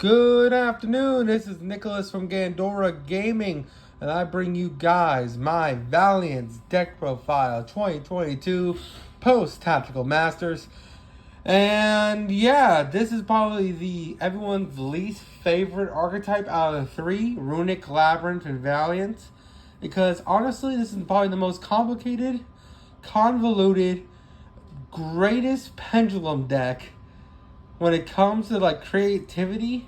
Good afternoon, this is Nicholas from Gandora Gaming, and I bring you guys my Vaylantz deck profile 2022 post-tactical masters. And yeah, this is probably everyone's least favorite archetype out of the three, Runic, Labyrinth, and Vaylantz. Because honestly, this is probably the most complicated, convoluted, greatest pendulum deck when it comes to like creativity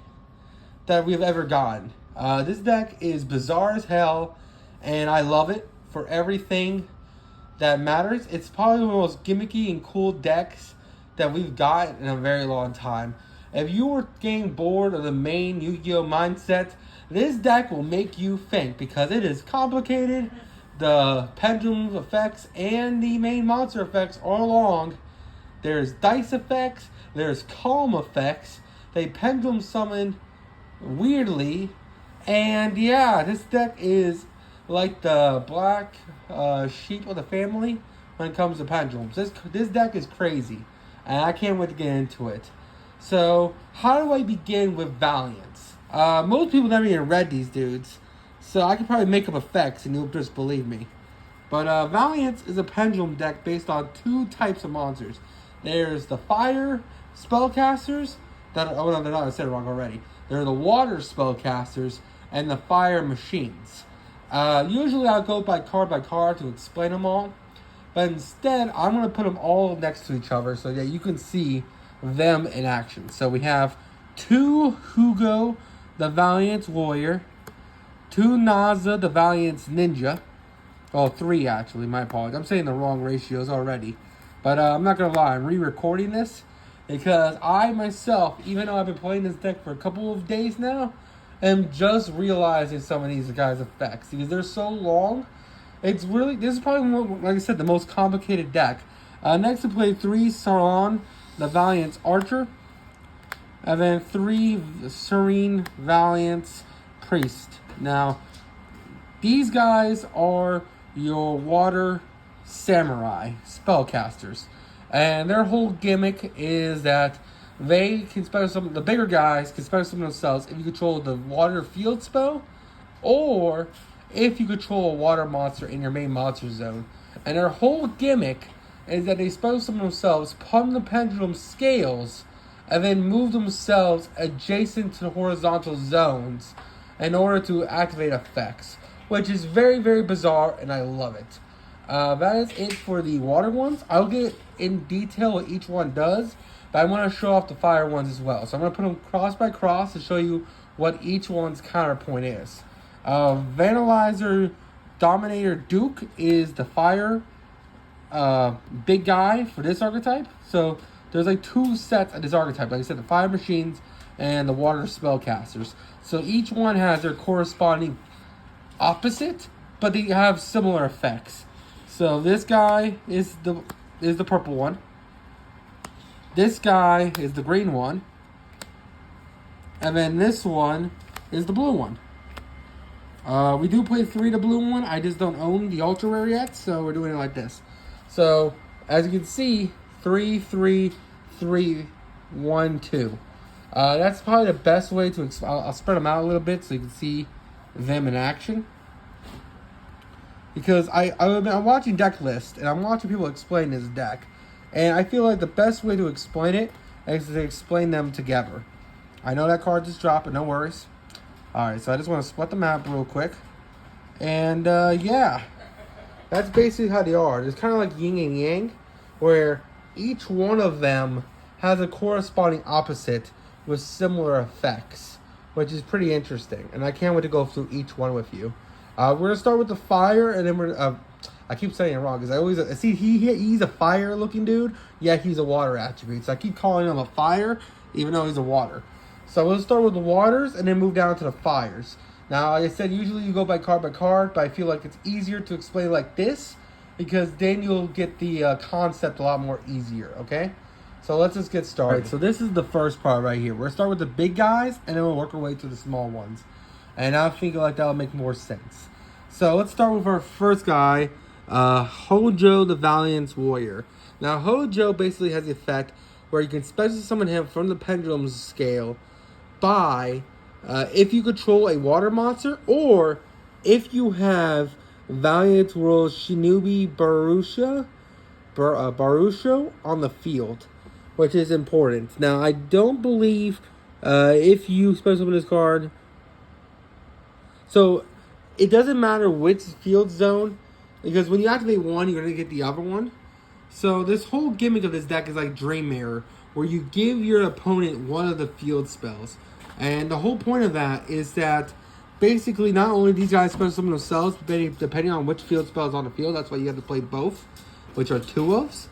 that we've ever gotten. This deck is bizarre as hell, and I love it for everything that matters. It's probably one of the most gimmicky and cool decks that we've got in a very long time. If you were getting bored of the main Yu-Gi-Oh mindset, this deck will make you think because it is complicated. The pendulum effects and the main monster effects are long. There's dice effects, there's calm effects, they pendulum summon weirdly, and yeah, this deck is like the black sheep of the family when it comes to pendulums. This deck is crazy, and I can't wait to get into it. So, how do I begin with Vaylantz? Most people never even read these dudes, so I could probably make up effects and you'll just believe me. But Vaylantz is a pendulum deck based on two types of monsters. There's the fire spellcasters they're not, I said it wrong already. They're the water spellcasters and the fire machines. Usually I'll go by card to explain them all. But instead, I'm going to put them all next to each other so that you can see them in action. So we have two Hugo, the Vaylantz Warrior. Two Naza, the Vaylantz Ninja. Oh, three actually, my apologies. I'm saying the wrong ratios already. But I'm not going to lie, I'm re-recording this because I myself, even though I've been playing this deck for a couple of days now, am just realizing some of these guys' effects because they're so long. This is probably, like I said, the most complicated deck. Next we play three Saron, the Vaylantz Archer, and then three Serene Vaylantz Priest. Now, these guys are your water samurai spellcasters, and their whole gimmick is that they can special summon, the bigger guys can special summon themselves if you control the water field spell, or if you control a water monster in your main monster zone. And their whole gimmick is that they special summon themselves, pump the pendulum scales, and then move themselves adjacent to the horizontal zones in order to activate effects, which is very, very bizarre, and I love it. That is it for the water ones. I'll get in detail what each one does, but I want to show off the fire ones as well. So I'm going to put them cross by cross to show you what each one's counterpoint is. Vandalizer Dominator Duke is the fire big guy for this archetype. So there's like two sets of this archetype. Like I said, the fire machines and the water spellcasters. So each one has their corresponding opposite, but they have similar effects. So this guy is the purple one. This guy is the green one. And then this one is the blue one. We do play three the blue one. I just don't own the ultra rare yet, so we're doing it like this. So as you can see, 3, 3, 3, 1, 2. That's probably the best way to. I'll spread them out a little bit so you can see them in action. Because I'm watching deck lists, and I'm watching people explain this deck. And I feel like the best way to explain it is to explain them together. I know that card just dropped, but no worries. Alright, so I just want to split them out real quick. And, yeah. That's basically how they are. It's kind of like yin and yang, where each one of them has a corresponding opposite with similar effects, which is pretty interesting. And I can't wait to go through each one with you. We're going to start with the fire, and then I keep saying it wrong, because I always see he's a fire-looking dude, yet he's a water attribute. So I keep calling him a fire, even though he's a water. So we'll start with the waters, and then move down to the fires. Now, like I said, usually you go by card, but I feel like it's easier to explain like this, because then you'll get the concept a lot more easier, okay? So let's just get started. Right, so this is the first part right here. We're going to start with the big guys, and then we'll work our way to the small ones. And I think like that'll make more sense. So let's start with our first guy, Hojo the Vaylantz Warrior. Now Hojo basically has the effect where you can special summon him from the pendulum scale by if you control a water monster, or if you have Valiant World Shinobi Barusho on the field, which is important. Now, I don't believe if you special summon this card, so it doesn't matter which field zone, because when you activate one, you're going to get the other one. So this whole gimmick of this deck is like Dream Mirror, where you give your opponent one of the field spells. And the whole point of that is that basically not only these guys special summon themselves, depending on which field spell is on the field, that's why you have to play both, which are 2-ofs.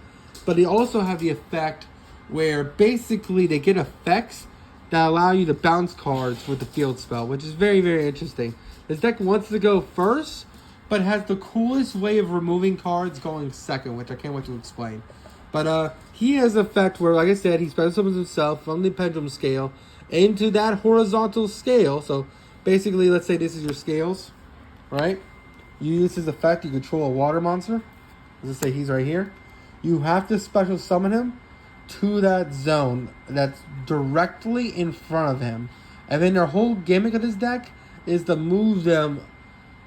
But they also have the effect where basically they get effects that allow you to bounce cards with the field spell, which is very, very interesting. This deck wants to go first, but has the coolest way of removing cards going second, which I can't wait to explain. But he has an effect where, like I said, he special summons himself from the pendulum scale into that horizontal scale. So basically, let's say this is your scales, right? You use his effect, you control a water monster. Let's say he's right here. You have to special summon him to that zone that's directly in front of him. And then their whole gimmick of this deck is to move them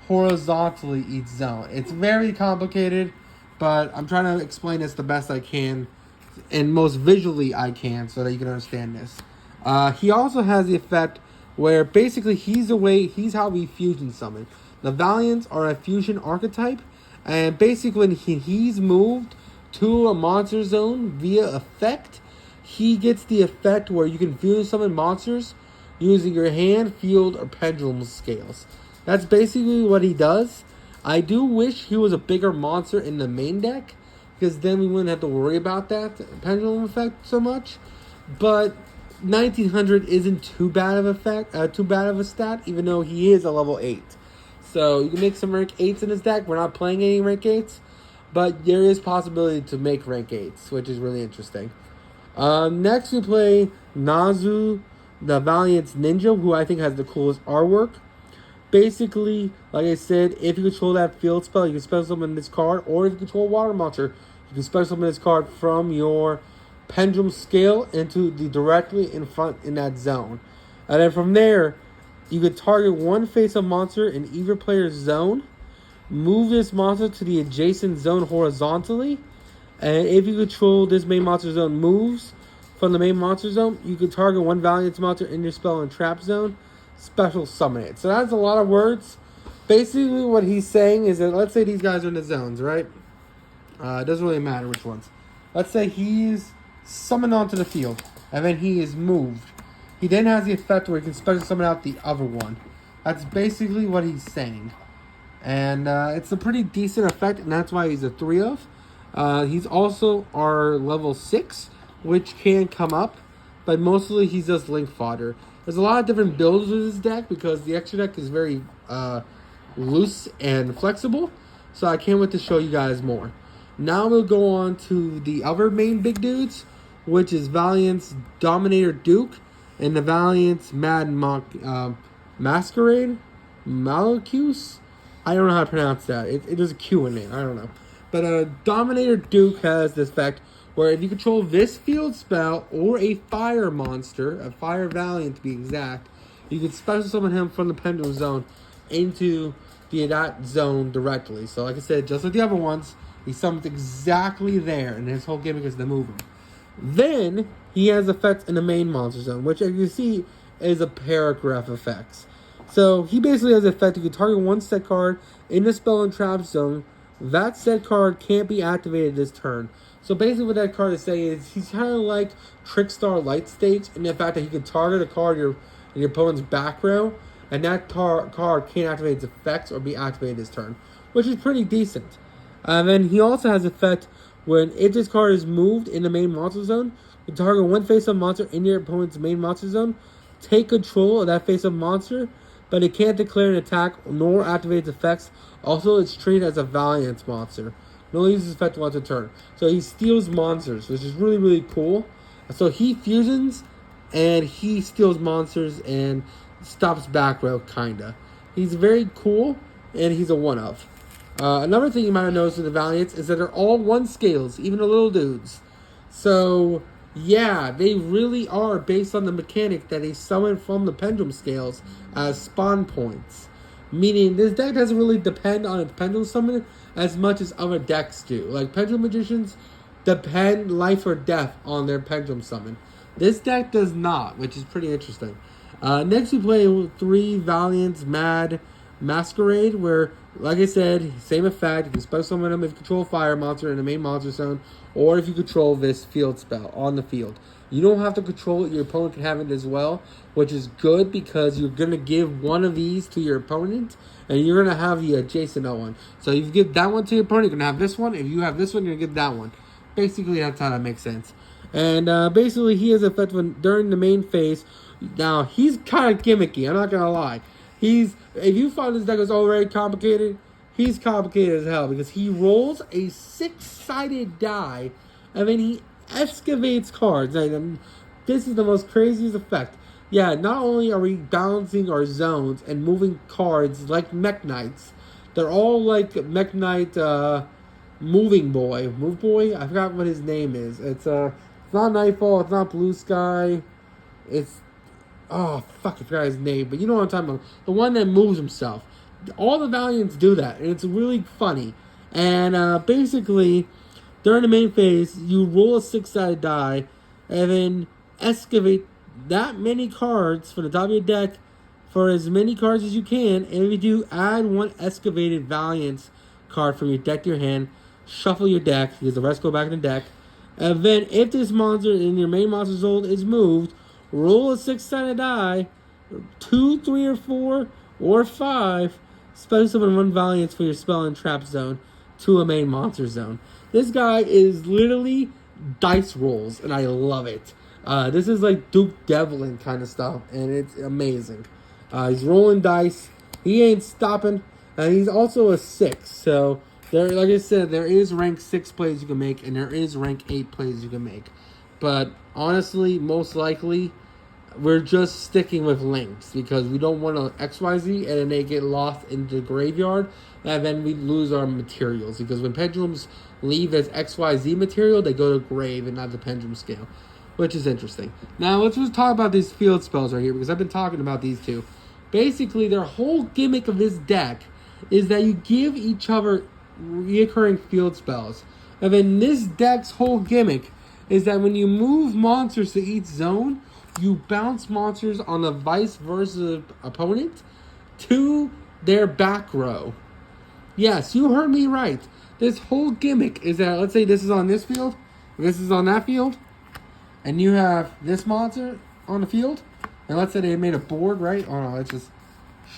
horizontally each zone. It's very complicated, but I'm trying to explain this the best I can and most visually I can so that you can understand this. He also has the effect where basically he's how we fusion summon. The Vaylantz are a fusion archetype, and basically when he's moved to a monster zone via effect, he gets the effect where you can fusion summon monsters using your hand, field, or pendulum scales. That's basically what he does. I do wish he was a bigger monster in the main deck, because then we wouldn't have to worry about that pendulum effect so much. But 1900 isn't too bad of a stat, even though he is a level 8. So you can make some rank 8s in his deck. We're not playing any rank 8s, but there is possibility to make rank 8s, which is really interesting. Next we play Nazu, the Valyant's Ninja, who I think has the coolest artwork. Basically, like I said, if you control that field spell, you can special summon this card, or if you control a water monster, you can special summon this card from your pendulum scale into the directly in front in that zone. And then from there, you can target one face-up monster in either player's zone, move this monster to the adjacent zone horizontally, and if you control this main monster zone moves from the main monster zone, you can target one Valyant's monster in your spell and trap zone, special summon it. So that's a lot of words. Basically what he's saying is that, let's say these guys are in the zones, right? It doesn't really matter which ones. Let's say he's summoned onto the field, and then he is moved. He then has the effect where he can special summon out the other one. That's basically what he's saying. And it's a pretty decent effect, and that's why he's a 3-of. He's also our level 6, which can come up, but mostly he's just link fodder. There's a lot of different builds with this deck because the extra deck is very loose and flexible, so I can't wait to show you guys more. Now we'll go on to the other main big dudes, which is Valyant's Dominator Duke and the Valyant's Masquerade Malacus. I don't know how to pronounce that. There's a Q in it. I don't know. But Dominator Duke has this effect where if you control this field spell or a fire monster, a fire Valiant to be exact, you can special summon him from the pendulum zone into that zone directly. So like I said, just like the other ones, he summons exactly there, and his whole gimmick is to move him. Then he has effects in the main monster zone, which as you see is a paragraph effects. So he basically has the effect, you can target one set card in the spell and trap zone. That set card can't be activated this turn. So basically what that card is saying is he's kind of like Trickstar Light Stage in the fact that he can target a card in your opponent's back row, and that card can't activate its effects or be activated this turn, which is pretty decent. And then he also has effect when if this card is moved in the main monster zone, you target one face-up monster in your opponent's main monster zone, take control of that face-up monster, but it can't declare an attack nor activate its effects. Also, it's treated as a Valyant's monster. It only uses effect once a turn. So he steals monsters, which is really, really cool. So he fusions, and he steals monsters and stops back row, kinda. He's very cool, and he's a 1-of. Another thing you might have noticed with the Valyants is that they're all 1 scales, even the little dudes. So Yeah, they really are based on the mechanic that they summon from the pendulum scales as spawn points. Meaning, this deck doesn't really depend on its pendulum summon as much as other decks do. Like, pendulum magicians depend life or death on their pendulum summon. This deck does not, which is pretty interesting. Next, we play 3 Vaylantz Mad Masquerade, where, like I said, same effect. You can special summon them if you control a fire monster in the main monster zone, or if you control this field spell on the field. You don't have to control it, your opponent can have it as well, which is good because you're going to give one of these to your opponent, and you're going to have the adjacent one. So if you give that one to your opponent, you're going to have this one. If you have this one, you're going to get that one. Basically, that's how that makes sense. And basically, he has effect when during the main phase. Now, he's kind of gimmicky, I'm not going to lie. If you find this deck is already complicated, he's complicated as hell because he rolls a 6-sided die and then he excavates cards. And this is the most craziest effect. Yeah, not only are we balancing our zones and moving cards like Mech Knights, they're all like Mech Knight Move Boy? I forgot what his name is. It's not Nightfall, it's not Blue Sky. It's oh, fuck, I forgot his name, but you know what I'm talking about. The one that moves himself. All the Valiants do that, and it's really funny. And basically, during the main phase, you roll a 6-sided die, and then excavate that many cards for the top of your deck for as many cards as you can. And if you do, add 1 excavated Valiants card from your deck to your hand, shuffle your deck, because the rest go back in the deck. And then, if this monster in your main monster zone is moved, roll a 6-sided die, 2, 3, or 4, or 5. Special summon 1 Vaylantz for your spell and trap zone to a main monster zone. This guy is literally dice rolls, and I love it. This is like Duke Devlin kind of stuff, and it's amazing. He's rolling dice. He ain't stopping, and he's also a 6. So, like I said, there is rank 6 plays you can make, and there is rank 8 plays you can make. But honestly, most likely, we're just sticking with links because we don't want to XYZ and then they get lost in the graveyard and then we lose our materials. Because when pendulums leave as XYZ material, they go to grave and not the pendulum scale, which is interesting. Now, let's just talk about these field spells right here because I've been talking about these two. Basically, their whole gimmick of this deck is that you give each other reoccurring field spells. And then this deck's whole gimmick is that when you move monsters to each zone, you bounce monsters on the vice versa opponent to their back row. Yes, you heard me right. This whole gimmick is that, let's say this is on this field, this is on that field, and you have this monster on the field, and let's say they made a board, right? Oh no, let's just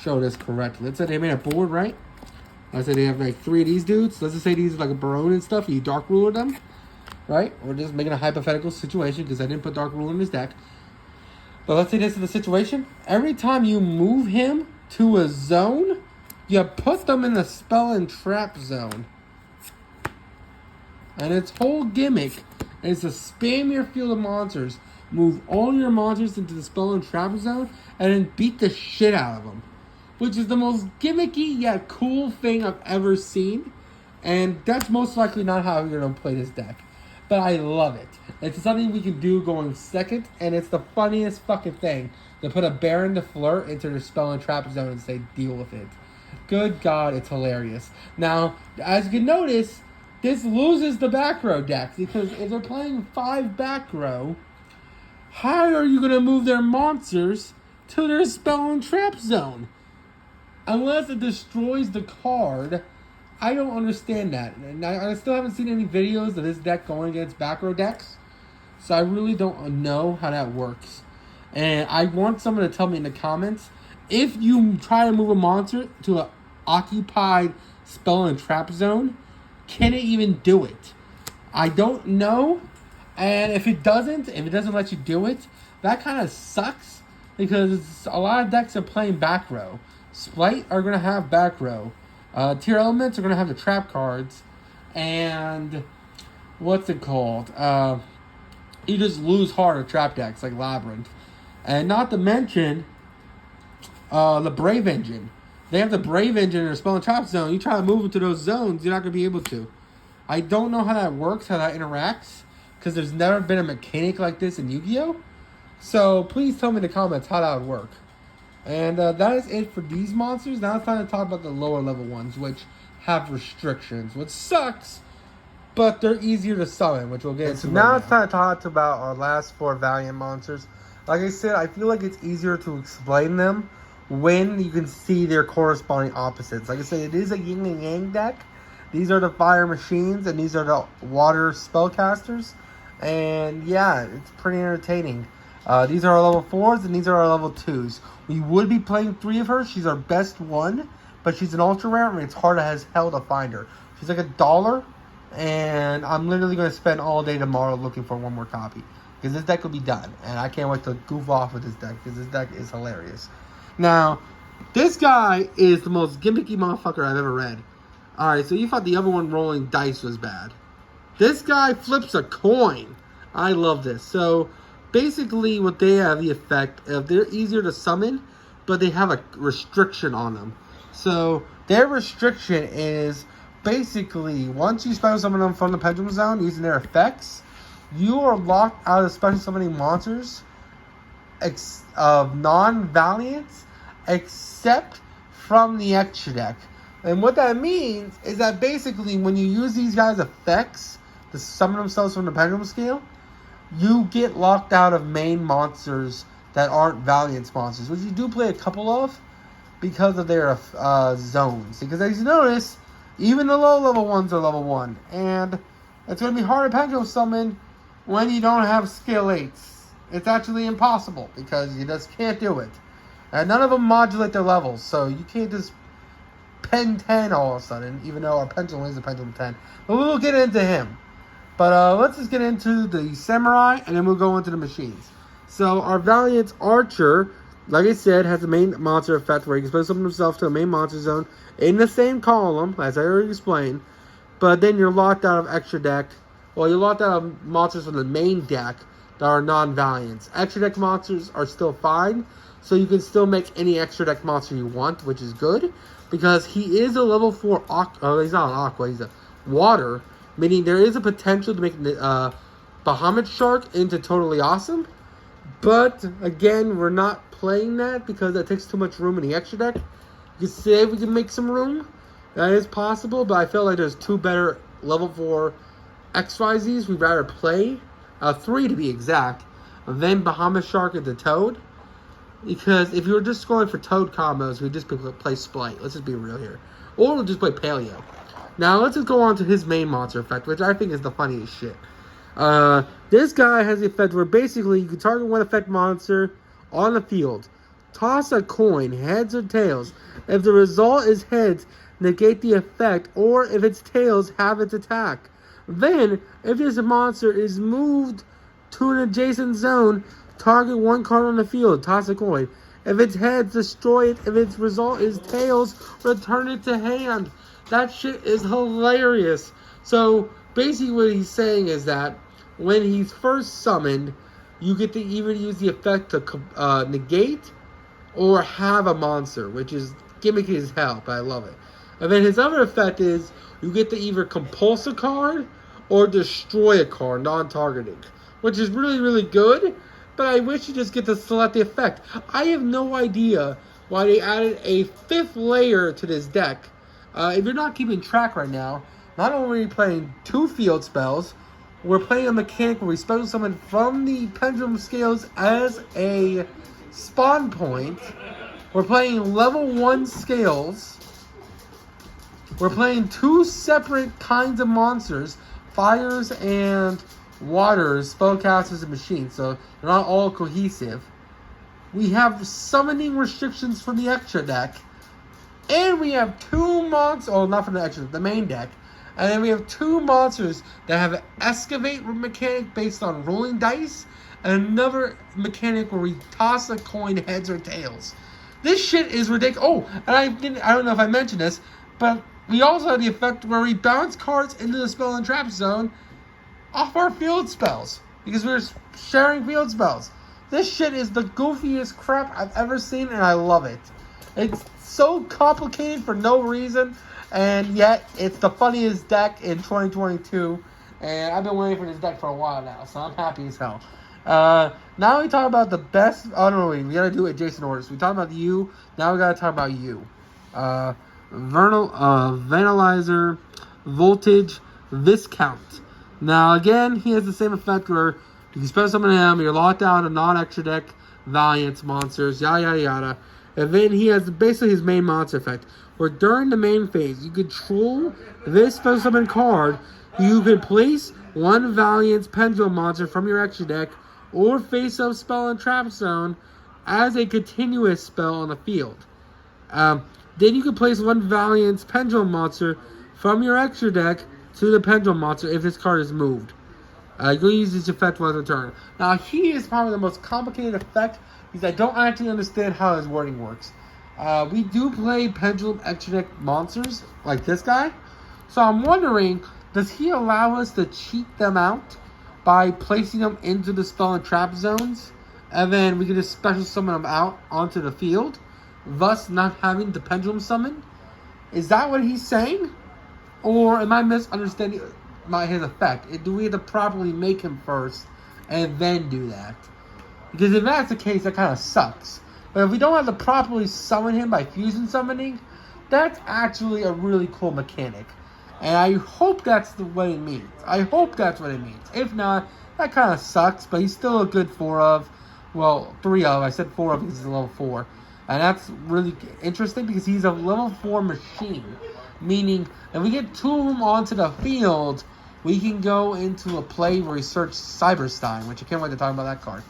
show this correctly. Let's say they made a board, right? Let's say they have like 3 of these dudes. Let's just say these are like a Barone and stuff, and you Dark Ruler them. Right? We're just making a hypothetical situation because I didn't put Dark Ruler in this deck. But let's say this is the situation. Every time you move him to a zone, you put them in the spell and trap zone. And its whole gimmick is to spam your field of monsters, move all your monsters into the spell and trap zone, and then beat the shit out of them. Which is the most gimmicky yet cool thing I've ever seen. And that's most likely not how you're going to play this deck. But I love it. It's something we can do going second, and it's the funniest fucking thing to put a Baron de Fleur into their spell and trap zone and say, deal with it. Good God, it's hilarious. Now, as you can notice, this loses the back row decks, because if they're playing 5 back row, how are you going to move their monsters to their spell and trap zone? Unless it destroys the card. I don't understand that. And I still haven't seen any videos of this deck going against back row decks. So I really don't know how that works. And I want someone to tell me in the comments, if you try to move a monster to an occupied spell and trap zone, can it even do it? I don't know. And if it doesn't let you do it, that kind of sucks. Because a lot of decks are playing back row. Splight are going to have back row. Tier Elements are going to have the trap cards. And what's it called? You just lose harder trap decks like Labyrinth. And not to mention the Brave Engine. They have the Brave Engine in their spell and trap zone. You try to move into those zones, you're not going to be able to. I don't know how that works, how that interacts. because there's never been a mechanic like this in Yu-Gi-Oh! So please tell me in the comments how that would work. And that is it for these monsters. Now it's time to talk about the lower level ones, which have restrictions, which sucks, but they're easier to summon, which we'll get into. Now it's time to talk about our last 4 Valiant monsters. Like I said, I feel like it's easier to explain them when you can see their corresponding opposites. Like I said, it is a yin and yang deck. These are the fire machines, and these are the water spellcasters. And yeah, it's pretty entertaining. These are our level 4s, and these are our level 2s. We would be playing 3 of her. She's our best one, but she's an ultra rare, and it's hard as hell to find her. She's like $1, and I'm literally going to spend all day tomorrow looking for one more copy, because this deck will be done, and I can't wait to goof off with this deck, because this deck is hilarious. Now, this guy is the most gimmicky motherfucker I've ever read. Alright, so you thought the other one rolling dice was bad. This guy flips a coin. I love this. So, basically what they have the effect of, they're easier to summon, but they have a restriction on them. So, their restriction is basically, once you special summon them from the Pendulum Zone using their effects, you are locked out of special summoning monsters of non-Valiant, except from the extra deck. And what that means is that basically when you use these guys' effects to summon themselves from the Pendulum Scale, you get locked out of main monsters that aren't Valiant monsters, which you do play a couple of because of their zones. Because as you notice, even the low level ones are level 1. And it's going to be hard to Pendulum Summon when you don't have scale 8s. It's actually impossible because you just can't do it. And none of them modulate their levels, so you can't just Pen 10 all of a sudden, even though our Pendulum is a Pendulum 10. But we'll get into him. But let's just get into the Samurai, and then we'll go into the machines. So our Valiant Archer, like I said, has a main monster effect where he can special summon himself to a main monster zone in the same column, as I already explained. But then you're locked out of extra deck. Well, you're locked out of monsters from the main deck that are non-Valiants. Extra deck monsters are still fine, so you can still make any extra deck monster you want, which is good. Because he is a level 4 he's not an aqua, he's a water. Meaning there is a potential to make Bahamut Shark into totally awesome. But, again, we're not playing that because that takes too much room in the extra deck. You can say we can make some room. That is possible, but I feel like there's 2 better level 4 XYZs we'd rather play. 3 to be exact. Then Bahamut Shark into Toad. Because if you were just going for Toad combos, we'd just play Splite. Let's just be real here. Or we'll just play Paleo. Now, let's just go on to his main monster effect, which I think is the funniest shit. This guy has the effect where basically you can target one effect monster on the field. Toss a coin, heads or tails. If the result is heads, negate the effect. Or if it's tails, have its attack. Then, if this monster is moved to an adjacent zone, target one card on the field, toss a coin. If it's heads, destroy it. If its result is tails, return it to hand. That shit is hilarious. So, basically what he's saying is that when he's first summoned, you get to either use the effect to negate or have a monster, which is gimmicky as hell, but I love it. And then his other effect is you get to either compulse a card or destroy a card, non-targeting, which is really, really good. But I wish you just get to select the effect. I have no idea why they added a 5th layer to this deck. If you're not keeping track right now, not only are we playing 2 field spells, we're playing a mechanic where we special summon from the Pendulum Scales as a spawn point. We're playing level 1 scales. We're playing 2 separate kinds of monsters, fires and waters, spellcasters, and machines, so they're not all cohesive. We have summoning restrictions from the extra deck, and we have 2 monsters, oh, not from the extra, the main deck, and then we have 2 monsters that have an excavate mechanic based on rolling dice, and another mechanic where we toss a coin heads or tails. This shit is ridiculous. Oh, and I don't know if I mentioned this, but we also have the effect where we bounce cards into the spell and trap zone off our field spells, because we're sharing field spells. This shit is the goofiest crap I've ever seen, and I love it. It's so complicated for no reason, and yet it's the funniest deck in 2022. And I've been waiting for this deck for a while now, so I'm happy as hell. Now we talk about the best. Oh no, we gotta do it adjacent orders. We talk about you. Now we gotta talk about you. Vandalizer, Voltage, Viscount. Now again, he has the same effect where you can spell summon him. You're locked out of non-extra deck Vaylantz monsters. Yada yada yada. And then he has basically his main monster effect, where during the main phase, you control this special summon card. You can place one Valyant's Pendulum monster from your extra deck or face-up spell and trap zone as a continuous spell on the field. Then you can place one Valyant's Pendulum monster from your extra deck to the Pendulum monster if this card is moved. You'll use this effect once a turn. Now, he is probably the most complicated effect because I don't actually understand how his wording works. We do play Pendulum extra deck monsters like this guy, so I'm wondering, does he allow us to cheat them out by placing them into the spell and trap zones, and then we can just special summon them out onto the field, thus not having the Pendulum summon? Is that what he's saying? Or am I misunderstanding his effect? Do we have to properly make him first and then do that? Because if that's the case, that kind of sucks. But if we don't have to properly summon him by fusion summoning, that's actually a really cool mechanic. And I hope that's what it means. I hope that's what it means. If not, that kind of sucks, but he's still a good 4 of. Well, 3 of. I said 4 of because he's a level 4. And that's really interesting because he's a level 4 machine. Meaning, if we get 2 of them onto the field, we can go into a play where we search Cyberstein, which I can't wait to talk about that card.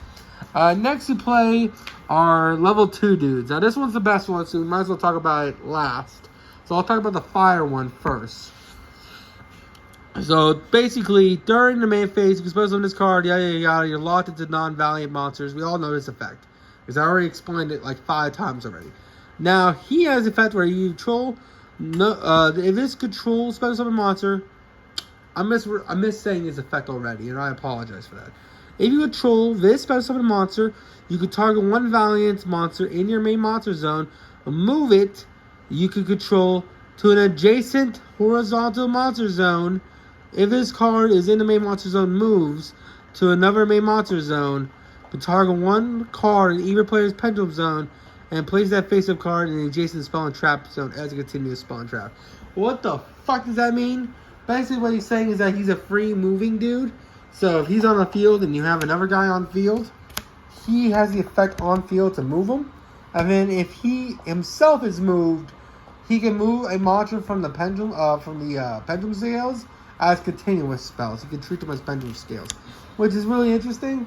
Next we play our level 2 dudes. Now this one's the best one, so we might as well talk about it last. So I'll talk about the fire one first. So basically, during the main phase, you can dispose of this card, yada yada yada, you're locked into non-Valiant monsters. We all know this effect, because I already explained it like 5 times already. Now, he has the effect where you control, if this controls special summon monster, I miss saying his effect already, and I apologize for that. If you control this special summon monster, you can target one Valiant monster in your main monster zone, move it, you can control to an adjacent horizontal monster zone. If this card is in the main monster zone, moves to another main monster zone, but target one card in either player's Pendulum zone and place that face-up card in the adjacent spell and trap zone as a continuous spell and trap. What the fuck does that mean? Basically what he's saying is that he's a free moving dude. So if he's on the field and you have another guy on field, he has the effect on field to move him. And then if he himself is moved, he can move a monster from the pendulum pendulum scales as continuous spells. He can treat them as pendulum scales, which is really interesting.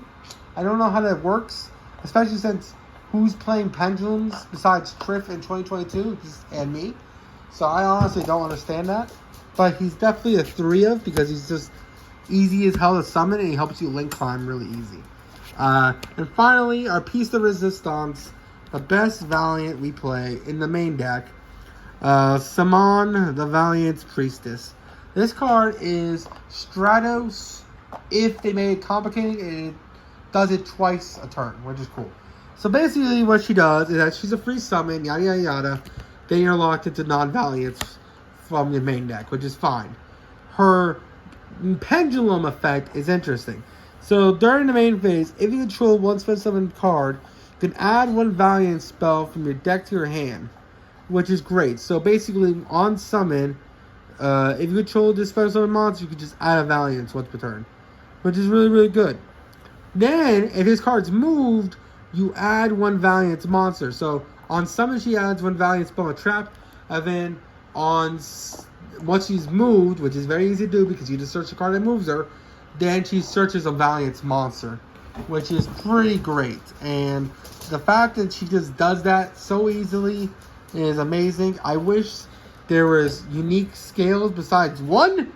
I don't know how that works, especially since who's playing pendulums besides Triff in 2022 and me. So I honestly don't understand that. But he's definitely a 3 of because he's just easy as hell to summon and he helps you link climb really easy. And finally, our piece de resistance, the best Valiant we play in the main deck. Samon, the Valiant Priestess. This card is Stratos if they made it complicated and it does it twice a turn, which is cool. So basically what she does is that she's a free summon, yada yada yada. Then you're locked into non-Valiants from the main deck, which is fine. Her pendulum effect is interesting. So during the main phase, if you control one special summon card, you can add one Valiant spell from your deck to your hand, which is great. So basically, on summon, if you control this special summon monster, you can just add a Valiant once per turn, which is really, really good. Then, if his card's moved, you add one Valiant monster. So on summon, she adds one Valiant spell and trap, and then once she's moved, which is very easy to do because you just search the card that moves her, then she searches a Valiant monster, which is pretty great. And the fact that she just does that so easily is amazing. I wish there was unique scales besides one,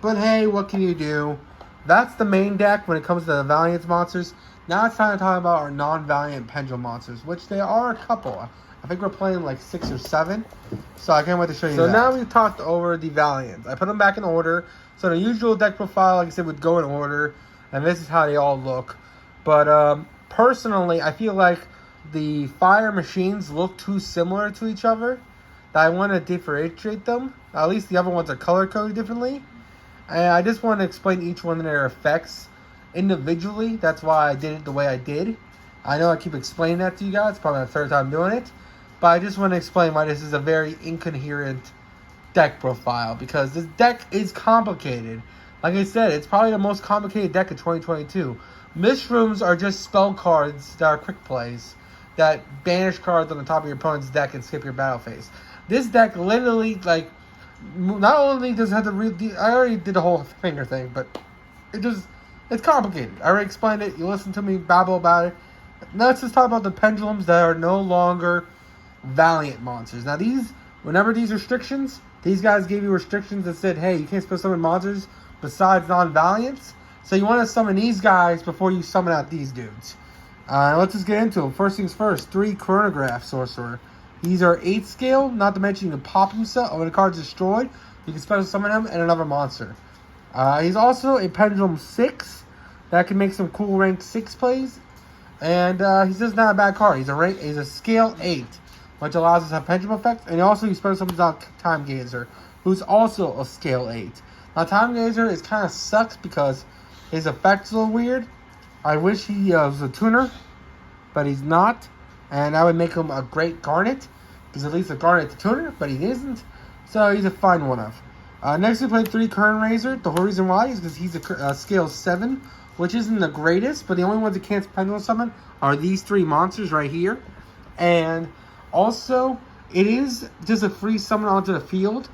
but hey, what can you do? That's the main deck when it comes to the Valiant monsters. Now it's time to talk about our non-Valiant Pendulum monsters, which there are a couple. I think we're playing like 6 or 7, so I can't wait to show you that. So now we've talked over the Valiant. I put them back in order. So the usual deck profile, like I said, would go in order, and this is how they all look. But personally, I feel like the fire machines look too similar to each other that I want to differentiate them. At least the other ones are color-coded differently. And I just want to explain each one of their effects individually. That's why I did it the way I did. I know I keep explaining that to you guys. It's probably the third time doing it. But I just want to explain why this is a very incoherent deck profile. Because this deck is complicated. Like I said, it's probably the most complicated deck of 2022. Mushrooms are just spell cards that are quick plays. That banish cards on the top of your opponent's deck and skip your battle phase. This deck literally, like, not only does it have the I already did the whole finger thing, but it's complicated. I already explained it. You listen to me babble about it. Now let's just talk about the pendulums that are no longer Valiant monsters. Now whenever these restrictions, these guys gave you restrictions that said, hey, you can't supposed to summon monsters besides non-Valiants. So you want to summon these guys before you summon out these dudes. Let's just get into them. First things first, 3 Chronograph Sorcerer. These are 8 scale, not to mention you can pop himself. When a card's destroyed, you can special summon him and another monster. He's also a Pendulum 6 that can make some cool rank 6 plays. And he's just not a bad card. He's a scale 8, which allows us to have pendulum effects. And also he special summons out Time Gazer, who's also a scale 8. Now Time Gazer is kind of sucks because his effect's a little weird. I wish he was a tuner, but he's not. And that would make him a great Garnet. He's at least a Garnet to tuner, but he isn't. So he's a fine one-off. Next we play 3 Kern Razor. The whole reason why is because he's a scale 7, which isn't the greatest, but the only ones that can't pendulum summon are these 3 monsters right here. And also, it is just a free summon onto the field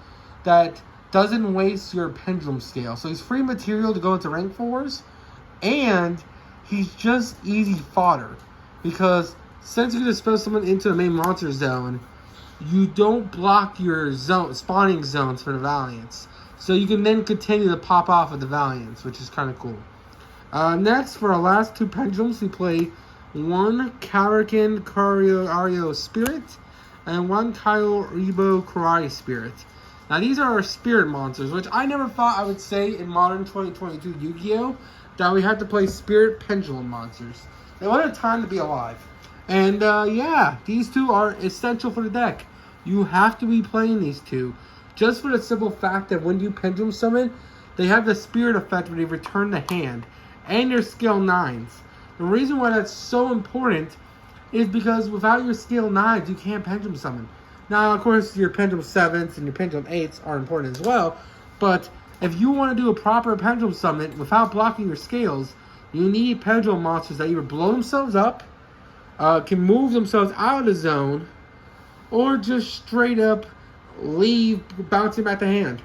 that doesn't waste your pendulum scale. So he's free material to go into rank 4s, and he's just easy fodder. Because since you can dispel someone into the main monster zone, you don't block your spawning zones for the Valiants. So you can then continue to pop off of the Valiants, which is kind of cool. Next, for our last 2 pendulums, we play 1 Karakin Ario Spirit and 1 Kyle Rebo Karai Spirit. Now, these are our spirit monsters, which I never thought I would say in modern 2022 Yu-Gi-Oh! That we have to play spirit pendulum monsters. They want a time to be alive. And, yeah, these 2 are essential for the deck. You have to be playing these 2. Just for the simple fact that when you pendulum summon, they have the spirit effect when they return the hand. And your scale 9s. The reason why that's so important is because without your scale 9s, you can't pendulum summon. Now, of course, your pendulum 7s and your pendulum 8s are important as well. But if you want to do a proper pendulum summon without blocking your scales, you need pendulum monsters that either blow themselves up, can move themselves out of the zone, or just straight up leave bouncing back the hand.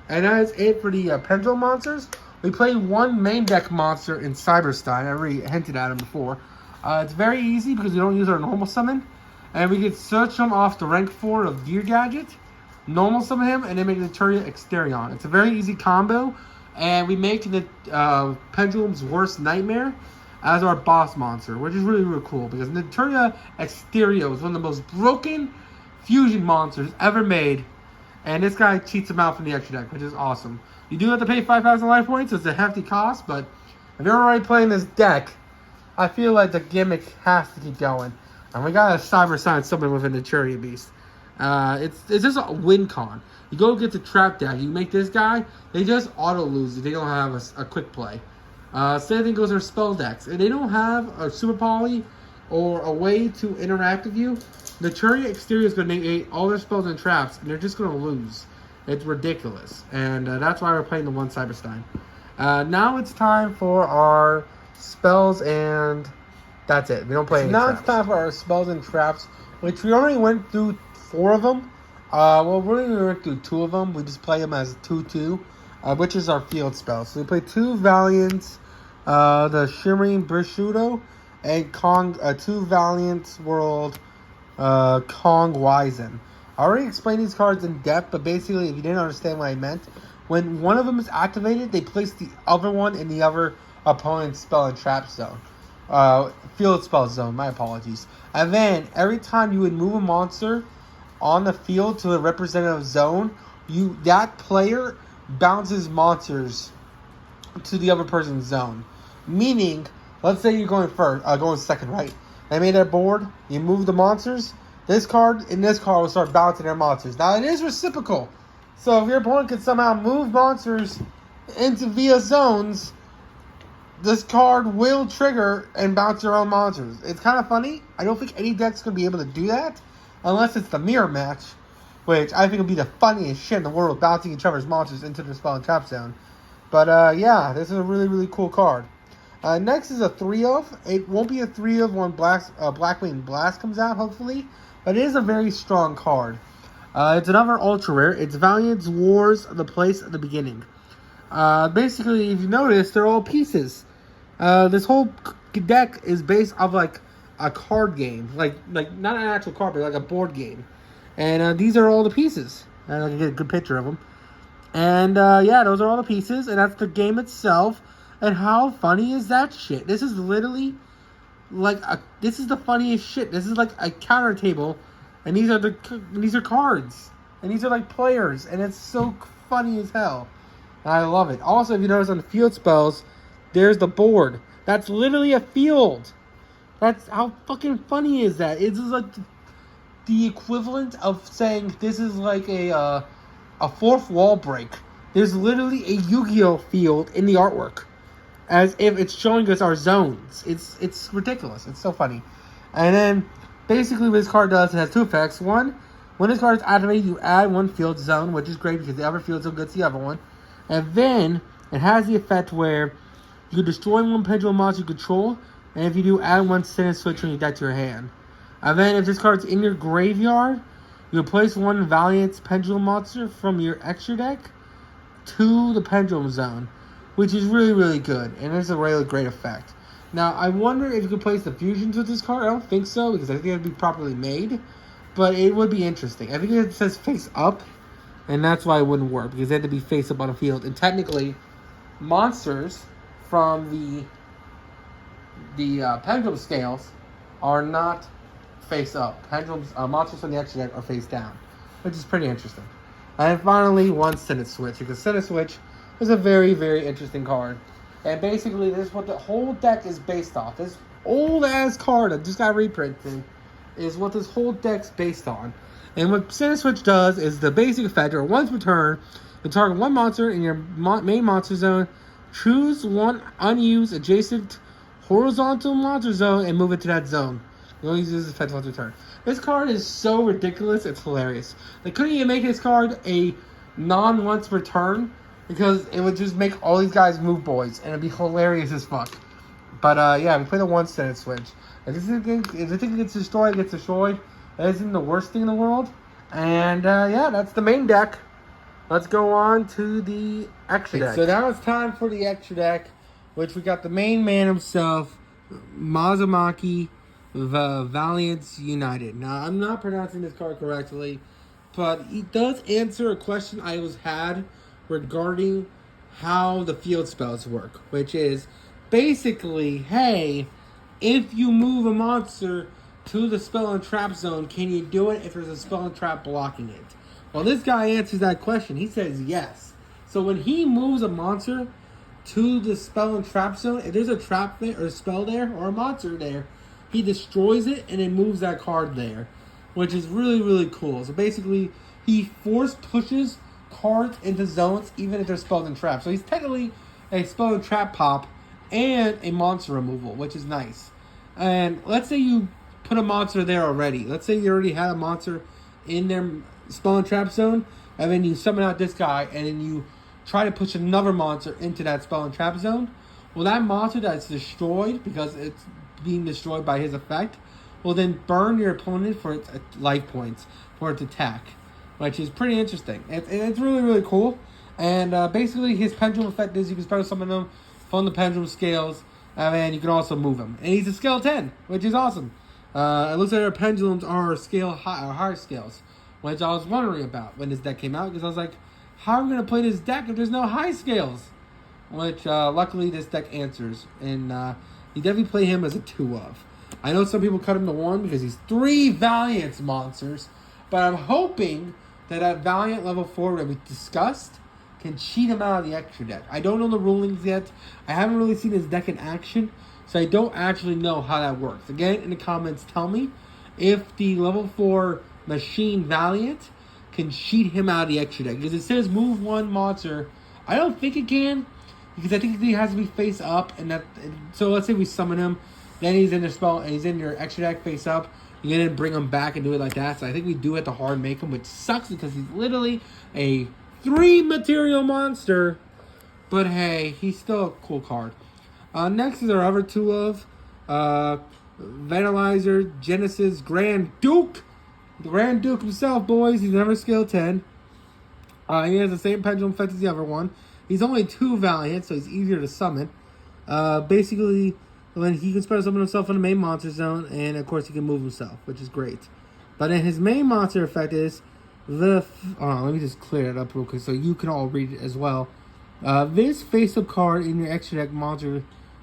And that is it for the pendulum monsters. We play 1 main deck monster in Cyberstein. I already hinted at him before. It's very easy because we don't use our normal summon. And we can search him off the rank 4 of Gear Gadget, normal summon him, and then make Naturia Exterion. It's a very easy combo. And we make the Pendulum's Worst Nightmare as our boss monster, which is really, really cool. Because Naturia Exterio is one of the most broken fusion monsters ever made. And this guy cheats him out from the extra deck, which is awesome. You do have to pay 5,000 life points, so it's a hefty cost, but if you're already playing this deck, I feel like the gimmick has to keep going. And we got a Cyber Sign summon with a Naturia Beast. It's just a win con. You go get the trap deck, you make this guy, they just auto lose if they don't have a quick play. Same thing goes for spell decks. If they don't have a Super Poly or a way to interact with you, Naturia Exterior is going to negate all their spells and traps, and they're just going to lose. It's ridiculous. And that's why we're playing the 1 Cyberstein. Now it's time for our spells, and that's it. We don't play any traps. Now it's time for our spells and traps, which we already went through 4 of them. Well, we only went through 2 of them. We just play them as 2-2, which is our field spells. So we play 2 Valiants, the Shimmering Brishudo, and 2 Valiants World Kong Wizen. I already explained these cards in depth, but basically, if you didn't understand what I meant, when one of them is activated, they place the other one in the other opponent's spell and trap zone. Field spell zone, my apologies. And then, every time you would move a monster on the field to a representative zone, that player bounces monsters to the other person's zone. Meaning, let's say you're going second, right? They made their board, you move the monsters, this card and this card will start bouncing their monsters. Now, it is reciprocal. So, if your opponent can somehow move monsters into via zones, this card will trigger and bounce your own monsters. It's kind of funny. I don't think any deck's going to be able to do that unless it's the mirror match, which I think would be the funniest shit in the world, bouncing each other's monsters into the spell and trap zone. But yeah, this is a really, really cool card. Next is a 3-of. It won't be a 3-of when Blackwing Blast comes out, hopefully, but it is a very strong card. It's another ultra rare. It's Vaylantz Wars the Place at the Beginning. Basically, if you notice, they're all pieces. This whole deck is based off like a card game, like not an actual card, but like a board game. And these are all the pieces. I can get a good picture of them. And yeah, those are all the pieces, and that's the game itself. And how funny is that shit? This is literally like this is the funniest shit. This is like a counter table, and these are cards, and these are like players, and it's so funny as hell. And I love it. Also, if you notice on the field spells, there's the board. That's literally a field. That's how fucking funny is that? It's like the equivalent of saying this is like a fourth wall break. There's literally a Yu-Gi-Oh field in the artwork, as if it's showing us our zones. It's ridiculous. It's so funny. And then basically what this card does, it has two effects. One, when this card is activated, you add one field zone, which is great because the other field zone gets the other one. And then it has the effect where you can destroy one pendulum monster you control, and if you do, add one sentence switch from your deck to your hand. And then if this card's in your graveyard, you place one Vaylantz pendulum monster from your extra deck to the pendulum zone, which is really, really good, and it's a really great effect. Now, I wonder if you could place the fusions with this card. I don't think so, because I think it would be properly made, but it would be interesting. I think it says face up, and that's why it wouldn't work, because it had to be face up on a field. And technically, monsters from the pendulum scales are not face up. Monsters from the extra deck are face down, which is pretty interesting. And finally, one sentence switch, because sentence switch is a very, very interesting card. And basically, this is what the whole deck is based off. This old-ass card that just got reprinted is what this whole deck's based on. And what Sentence Switch does is the basic effect, or once per turn, you target one monster in your main monster zone, choose one unused adjacent horizontal monster zone, and move it to that zone. You only use this effect once per turn. This card is so ridiculous, it's hilarious. They couldn't even make this card a non-once per turn, because it would just make all these guys move boys, and it'd be hilarious as fuck. But yeah, we play the one sentence switch. If the thing gets destroyed, it gets destroyed. That isn't the worst thing in the world. And yeah, that's the main deck. Let's go on to the extra deck. So now it's time for the extra deck, which we got the main man himself, Mazumaki Vaylantz United. Now, I'm not pronouncing this card correctly, but he does answer a question I had regarding how the field spells work, which is basically, hey, if you move a monster to the spell and trap zone, can you do it if there's a spell and trap blocking it? Well, this guy answers that question. He says yes. So when he moves a monster to the spell and trap zone, if there's a trap there, or a spell there, or a monster there, he destroys it and then moves that card there, which is really, really cool. So basically, he force pushes cards into zones even if they're spelled and trapped. So he's technically a spell and trap pop and a monster removal, which is nice. And let's say you put a monster there already. Let's say you already had a monster in their spell and trap zone, and then you summon out this guy, and then you try to push another monster into that spell and trap zone. Well, that monster that's destroyed, because it's being destroyed by his effect, will then burn your opponent for its life points, for its attack, which is pretty interesting. It's really, really cool. And basically, his pendulum effect is you can special summon him from the pendulum scales, and you can also move him. And he's a scale 10, which is awesome. It looks like our pendulums are higher scales, which I was wondering about when this deck came out, because I was like, how are we going to play this deck if there's no high scales? Which, luckily, this deck answers. And you definitely play him as a 2-of. I know some people cut him to 1 because he's 3 Vaylantz monsters, but I'm hoping that Valiant level 4 that we discussed can cheat him out of the extra deck. I don't know the rulings yet. I haven't really seen his deck in action, so I don't actually know how that works. Again, in the comments, tell me if the level 4 Machine Valiant can cheat him out of the extra deck. Because it says move one monster I don't think it can, because I think he has to be face up, so let's say we summon him, then he's in the spell, and he's in your extra deck face up. You can bring him back and do it like that. So I think we do have to hard make him, which sucks because he's literally a 3-material monster. But hey, he's still a cool card. Next is our other two of Vandalizer, Genesis, Grand Duke. The Grand Duke himself, boys. He's never scale 10. He has the same pendulum effect as the other one. He's only 2 Valiant, so he's easier to summon. Basically, when he can special summon himself in the main monster zone, and of course he can move himself, which is great. But then his main monster effect is let me just clear it up real quick so you can all read it as well. This face-up card in your extra deck monster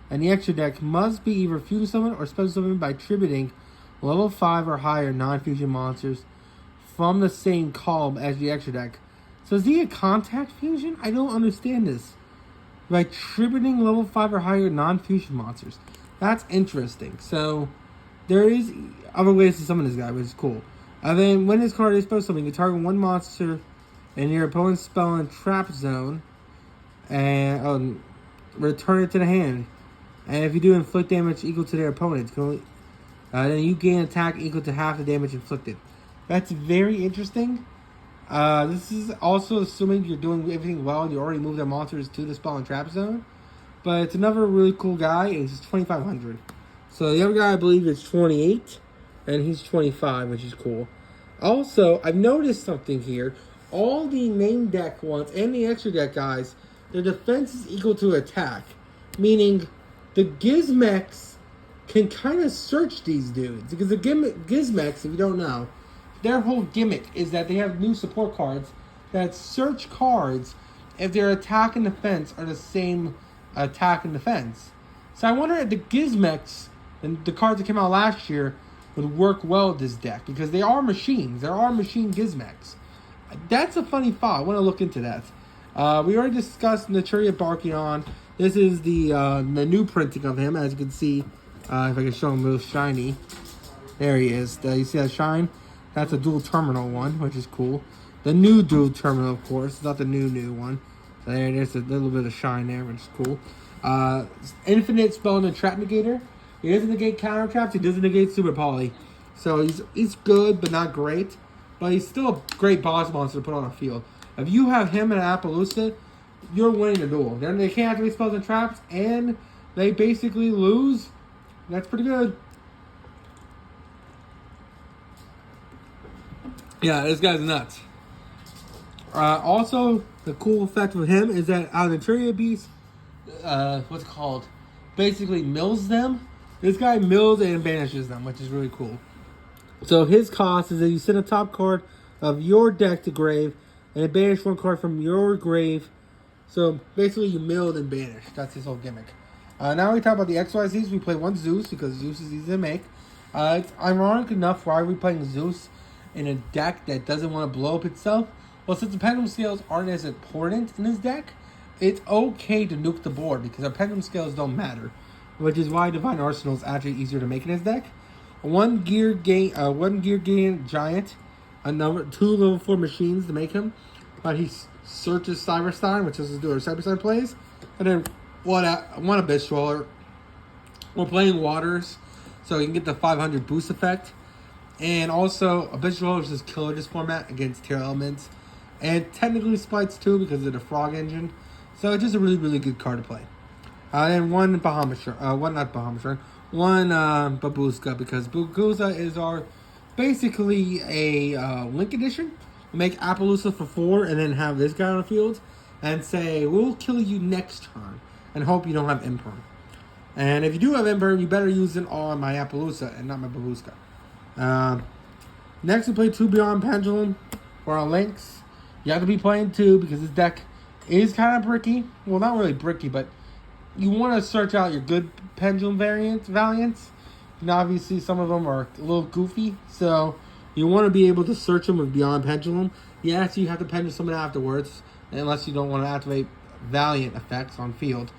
and the extra deck must be either fusion summoned or special summoned by tributing level 5 or higher non-fusion monsters from the same column as the extra deck. So is he a contact fusion? I don't understand this. By tributing level 5 or higher non-fusion monsters. That's interesting. So there is other ways to summon this guy, which is cool. And then when this card is special summoned, you can target one monster in your opponent's spell and trap zone and return it to the hand. And if you do inflict damage equal to their opponent, then you gain attack equal to half the damage inflicted. That's very interesting. This is also assuming you're doing everything well and you already moved their monsters to the spell and trap zone. But it's another really cool guy, and he's 2,500. So the other guy, I believe, is 28, and he's 25, which is cool. Also, I've noticed something here. All the main deck ones and the extra deck guys, their defense is equal to attack. Meaning, the gimmicks can kind of search these dudes. Because the gimmicks, if you don't know, their whole gimmick is that they have new support cards that search cards if their attack and defense are the same attack and defense. So I wonder if the gimmicks and the cards that came out last year would work well with this deck, because they are machines. There are machine gimmicks. That's a funny thought. I want to look into that. We already discussed Naturia Barkion. This is the new printing of him, as you can see. If I can show him real shiny. There he is. You see that shine? That's a dual terminal one, which is cool. The new dual terminal, of course, not the new one. So there's a little bit of shine there, which is cool. Infinite spell and trap negator. He doesn't negate counter traps. He doesn't negate super poly. So he's good, but not great. But he's still a great boss monster to put on a field. If you have him and Appaloosa, you're winning the duel. They can't activate spells and traps, and they basically lose. That's pretty good. Yeah, this guy's nuts. Also, the cool effect with him is that out of the Naturia Beast, what's it called? Basically mills them. This guy mills and banishes them, which is really cool. So his cost is that you send a top card of your deck to grave, and then banish one card from your grave. So basically you milled and banish. That's his whole gimmick. Now we talk about the XYZs. We play one Zeus because Zeus is easy to make. It's ironic enough why are we playing Zeus in a deck that doesn't want to blow up itself. Well, since the pendulum scales aren't as important in this deck, it's okay to nuke the board because our pendulum scales don't matter, which is why Divine Arsenal is actually easier to make in his deck. One gear gain giant, another 2 level 4 machines to make him. But he searches Cyberstein, which is to do our Cyberstein plays, and then one Abyss Roller. We're playing Waters, so you can get the 500 boost effect. And also, Abyss Roller is just killer this format against Terra Elements. And technically Splites too because of the Frog Engine. So it's just a really, really good card to play. And one Babushka, because Babushka is our basically a Link Edition. We make Appaloosa for 4 and then have this guy on the field and say, we'll kill you next turn and hope you don't have Imperm. And if you do have Imperm, you better use it all on my Appaloosa and not my Babushka. Next we play 2 Beyond Pendulum for our links. You have to be playing 2 because this deck is kind of bricky. Well, not really bricky, but you want to search out your good Pendulum Valiants. And obviously some of them are a little goofy, so you want to be able to search them with Beyond Pendulum. Yes, you have to pendulum summon afterwards, unless you don't want to activate Valiant effects on field.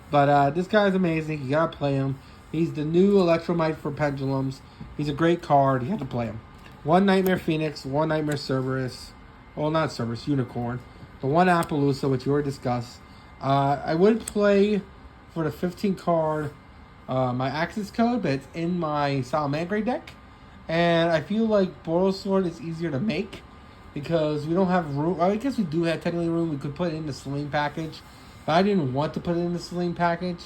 But this guy's amazing. You gotta play him. He's the new Electromite for Pendulums. He's a great card. You have to play him. 1 Nightmare Phoenix, 1 Nightmare Cerberus. Well, not Cerberus, Unicorn. the one Appaloosa, which you already discussed. I would play for the 15 card my Axis code, but it's in my Salamangre deck. And I feel like Boros Sword is easier to make because we don't have room. I guess we do have technically room. We could put it in the Celine package. But I didn't want to put it in the Celine package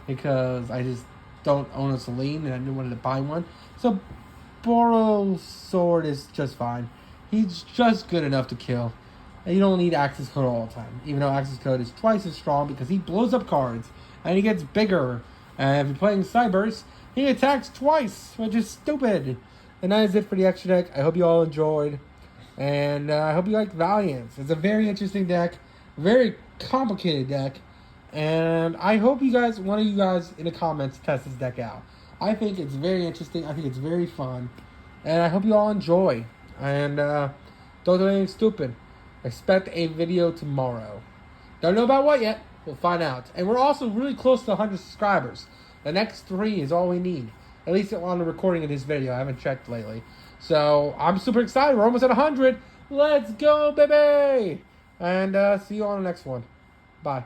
because I just don't own a Celine and I didn't want to buy one. So Boros Sword is just fine. He's just good enough to kill. And you don't need Axis Code all the time. Even though Axis Code is twice as strong because he blows up cards. And he gets bigger. And if you're playing Cyberse, he attacks twice, which is stupid. And that is it for the extra deck. I hope you all enjoyed. And I hope you like Vaylantz. It's a very interesting deck. Very complicated deck. And I hope you guys, one of you guys in the comments, test this deck out. I think it's very interesting. I think it's very fun. And I hope you all enjoy. And don't do anything stupid. Expect a video tomorrow. Don't know about what yet. We'll find out. And we're also really close to 100 subscribers. The next 3 is all we need. At least on the recording of this video. I haven't checked lately. So I'm super excited. We're almost at 100. Let's go, baby! And see you on the next one. Bye.